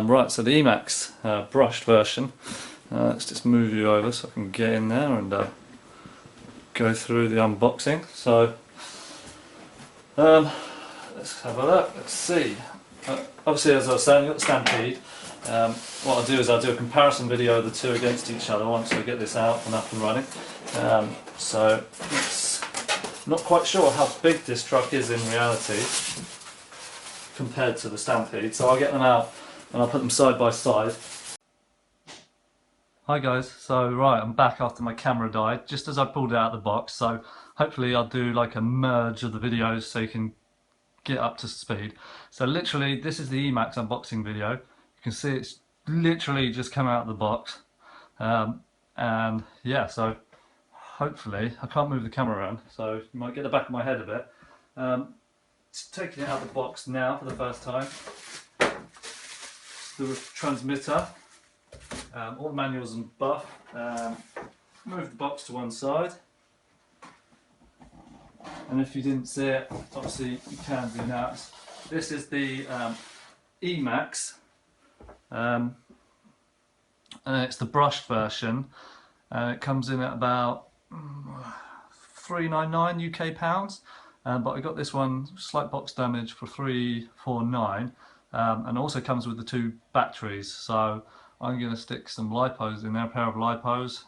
Right, so the Emax brushed version. Let's just move you over so I can get in there and go through the unboxing. So let's have a look. Let's see. Obviously, as I was saying, you've got the Stampede. What I'll do is I'll do a comparison video of the two against each other once we get this out and up and running. So it's not quite sure how big this truck is in reality compared to the Stampede, so I'll get them out and I'll put them side by side. Hi guys, so right, I'm back after my camera died just as I pulled it out of the box, so hopefully I'll do like a merge of the videos so you can get up to speed. So literally this is the Emax unboxing video. You can see it's literally just come out of the box, and yeah, so hopefully I can't move the camera around, so you might get the back of my head a bit. Taking it out of the box now for the first time. The transmitter, all the manuals and buff. Move the box to one side, and if you didn't see it, obviously you can do now. This is the Emax, and it's the brushed version. It comes in at about £3.99 UK pounds, but I got this one slight box damage for £3.49. And also comes with the two batteries, so I'm going to stick some lipos in there, a pair of lipos,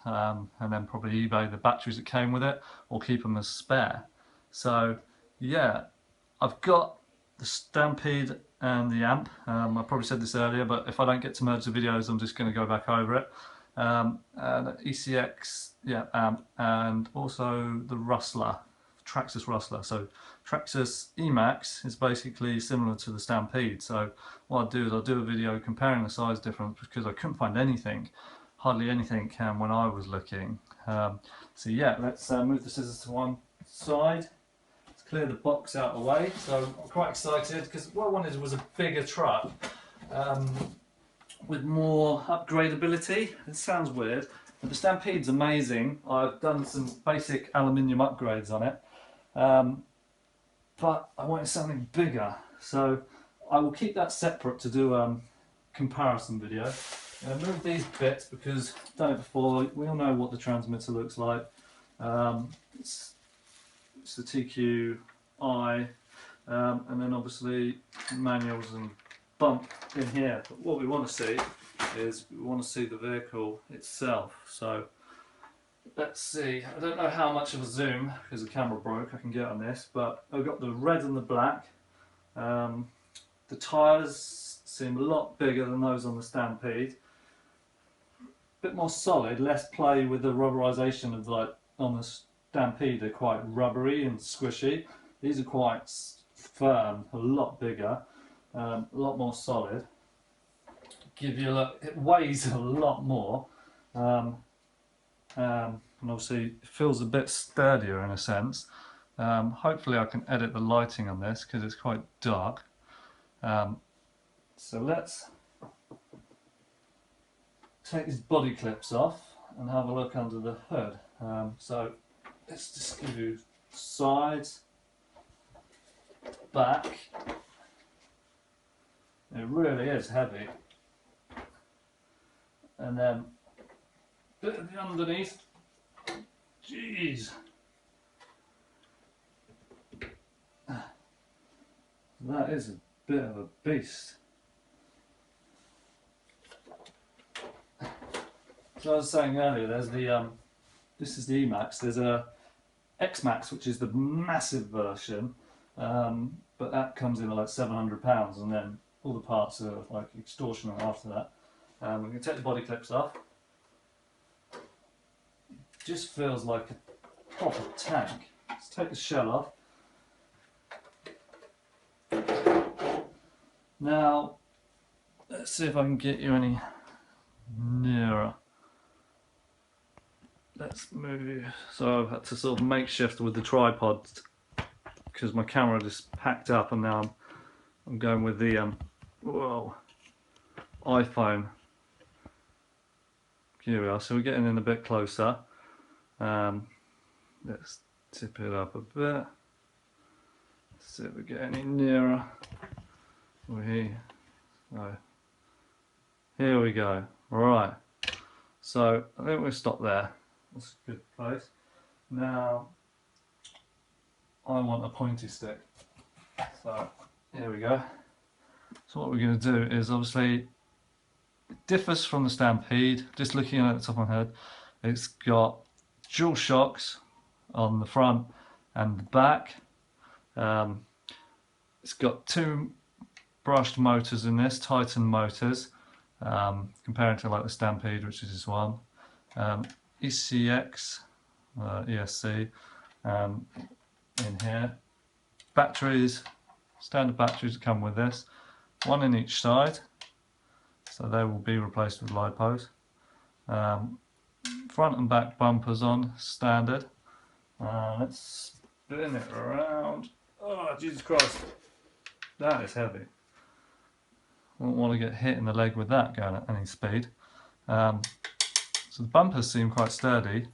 and then probably eBay the batteries that came with it, or keep them as spare. So yeah, I've got the Stampede and the amp. I probably said this earlier, but if I don't get to merge the videos, I'm just going to go back over it. And ECX, yeah, amp, and also the Rustler, Traxxas Rustler. So Traxxas E-Maxx is basically similar to the Stampede. So what I'll do is I'll do a video comparing the size difference, because I couldn't find anything, hardly anything, when I was looking. So yeah, let's move the scissors to one side. Let's clear the box out of the way. So I'm quite excited because what I wanted was a bigger truck with more upgradability. It sounds weird, but the Stampede's amazing. I've done some basic aluminium upgrades on it. But I wanted something bigger, so I will keep that separate to do a comparison video. I'm going to move these bits because I've done it before. We all know what the transmitter looks like. It's the TQI, and then obviously manuals and bump in here. But what we want to see is we want to see the vehicle itself. So let's see, I don't know how much of a zoom, because the camera broke, I can get on this, but I've got the red and the black. The tyres seem a lot bigger than those on the Stampede. A bit more solid, less play with the rubberization of, like on the Stampede, they're quite rubbery and squishy. These are quite firm, a lot bigger, a lot more solid. Give you a look, it weighs a lot more. And obviously it feels a bit sturdier in a sense. Hopefully I can edit the lighting on this because it's quite dark. So let's take these body clips off and have a look under the hood. So let's just give you sides, back. It really is heavy. And then bit of the underneath. Jeez. That is a bit of a beast. So I was saying earlier, there's the this is the Emax. There's a X-Max, which is the massive version, but that comes in at like £700, and then all the parts are like extortionate after that. We're going to take the body clips off. Just feels like a proper tank. Let's take the shell off. Now, let's see if I can get you any nearer. Let's move you. So I've had to sort of makeshift with the tripod because my camera just packed up, and now I'm going with the iPhone. Here we are. So we're getting in a bit closer. Let's tip it up a bit. See if we get any nearer. We're here. So here we go. Right, so I think we'll stop there. That's a good place. Now I want a pointy stick, so here we go. So what we're going to do is, obviously it differs from the Stampede. Just looking at the top of my head, it's got dual shocks on the front and the back. It's got two brushed motors in this, Titan motors, comparing to like the Stampede, which is this one. ECX, ESC in here. Batteries, standard batteries that come with this, one in each side, so they will be replaced with lipos. Front and back bumpers on, standard. Let's spin it around. Oh, Jesus Christ, that is heavy. Wouldn't want to get hit in the leg with that going at any speed. So the bumpers seem quite sturdy.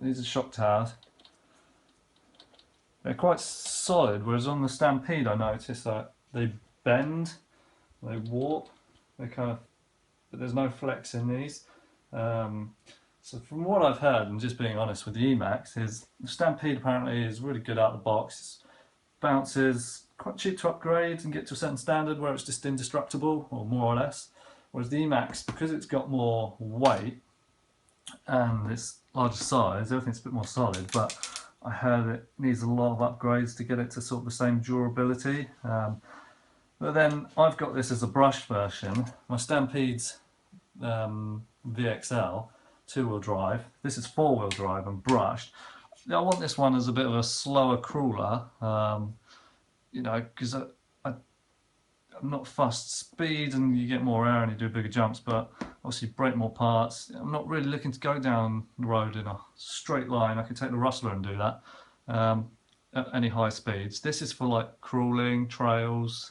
These are shock towers. They're quite solid, whereas on the Stampede I noticed that they bend, they warp, they kind of, but there's no flex in these. So from what I've heard, and just being honest with the Emax, is the Stampede apparently is really good out of the box. Bounces, quite cheap to upgrade and get to a certain standard where it's just indestructible, or more or less. Whereas the Emax, because it's got more weight and it's larger size, everything's a bit more solid, but I heard it needs a lot of upgrades to get it to sort of the same durability. But then I've got this as a brushed version. My Stampede's VXL, two-wheel drive. This is four-wheel drive and brushed. I want this one as a bit of a slower crawler, you know, because I'm not fussed speed and you get more air and you do bigger jumps, but obviously you break more parts. I'm not really looking to go down the road in a straight line. I can take the Rustler and do that at any high speeds. This is for like crawling, trails,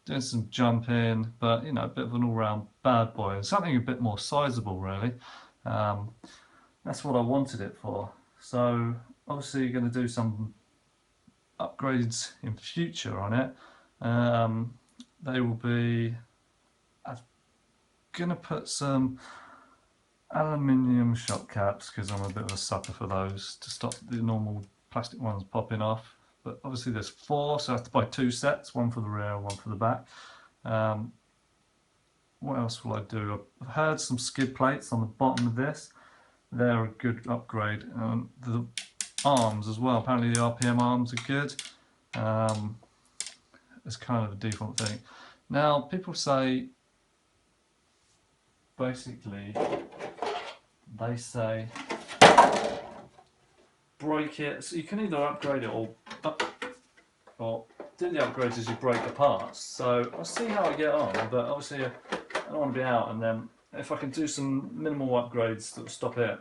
doing some jumping, but you know, a bit of an all-round bad boy, something a bit more sizable really. That's what I wanted it for. So obviously you're going to do some upgrades in future on it. They will be, I'm going to put some aluminium shock caps because I'm a bit of a sucker for those to stop the normal plastic ones popping off. But obviously there's four, so I have to buy two sets, one for the rear, one for the back. What else will I do? I've heard some skid plates on the bottom of this. They're a good upgrade. The arms as well, apparently the RPM arms are good. It's kind of a default thing. Now people say, basically, they say break it, so you can either upgrade it or do the upgrades as you break the parts. So I'll see how I get on, but obviously I don't want to be out, and then if I can do some minimal upgrades that will stop it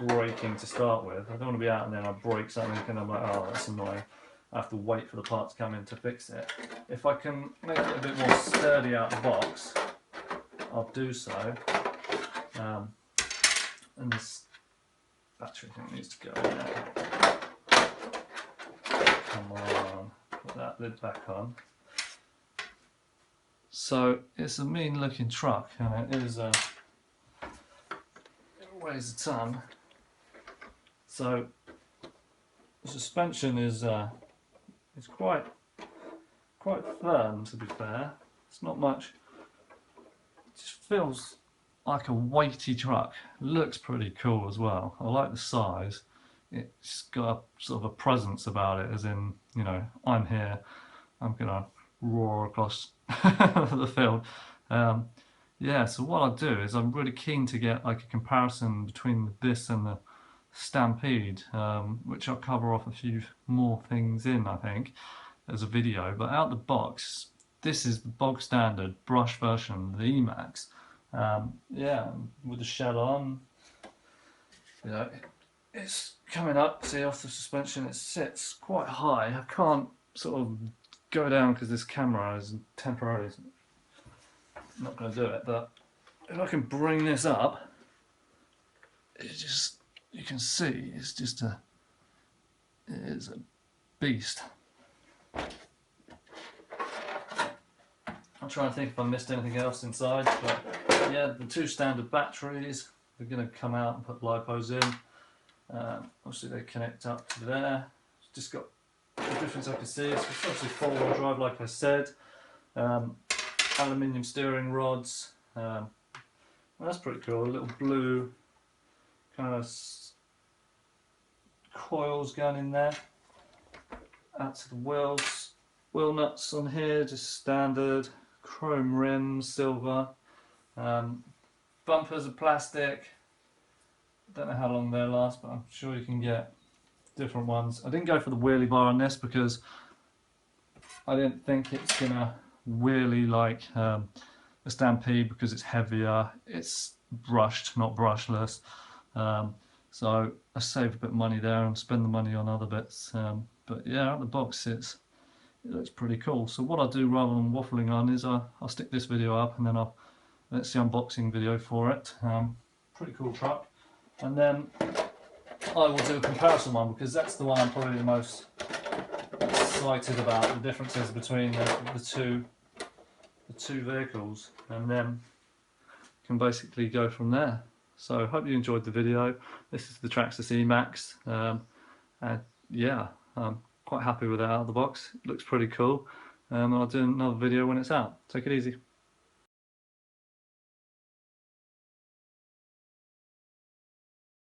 breaking to start with. I don't want to be out and then I break something and I'm like, oh, that's annoying. I have to wait for the part to come in to fix it. If I can make it a bit more sturdy out the box, I'll do so. And this battery thing needs to go in there. Come on, put that lid back on. So it's a mean looking truck, and it is it weighs a ton. So the suspension is it's quite firm, to be fair. It's not much. It just feels like a weighty truck. It looks pretty cool as well. I like the size. It's got a sort of a presence about it, as in, you know, I'm here. I'm gonna roar across the field. Yeah, so what I'll do is I'm really keen to get like a comparison between this and the Stampede, which I'll cover off a few more things in, I think, as a video. But out the box, this is the bog standard brush version, the Emax. Yeah, with the shell on, you know, it's coming up, see, off the suspension. It sits quite high. I can't sort of go down because this camera is temporarily not going to do it, but if I can bring this up, it just, you can see it's just it is a beast. I'm trying to think if I missed anything else inside, but yeah, the 2 standard batteries, we're going to come out and put lipos in. Obviously they connect up to there. It's just got the difference I can see. It's obviously 4-wheel drive, like I said. Aluminium steering rods. Well, that's pretty cool. A little blue kind of coils going in there. Out to the wheels. Wheel nuts on here, just standard. Chrome rims, silver. Bumpers are plastic. Don't know how long they'll last, but I'm sure you can get different ones. I didn't go for the wheelie bar on this because I didn't think it's gonna wheelie like a Stampede because it's heavier. It's brushed, not brushless. So I save a bit of money there and spend the money on other bits. But yeah, out of the box it looks pretty cool. So what I'll do rather than waffling on is I'll stick this video up and then that's the unboxing video for it. Pretty cool truck. And then I will do a comparison one because that's the one I'm probably the most excited about, the differences between the two vehicles, and then can basically go from there. So hope you enjoyed the video. This is the Traxxas E-Maxx, and yeah, I'm quite happy with it out of the box. It looks pretty cool. I'll do another video when it's out. Take it easy.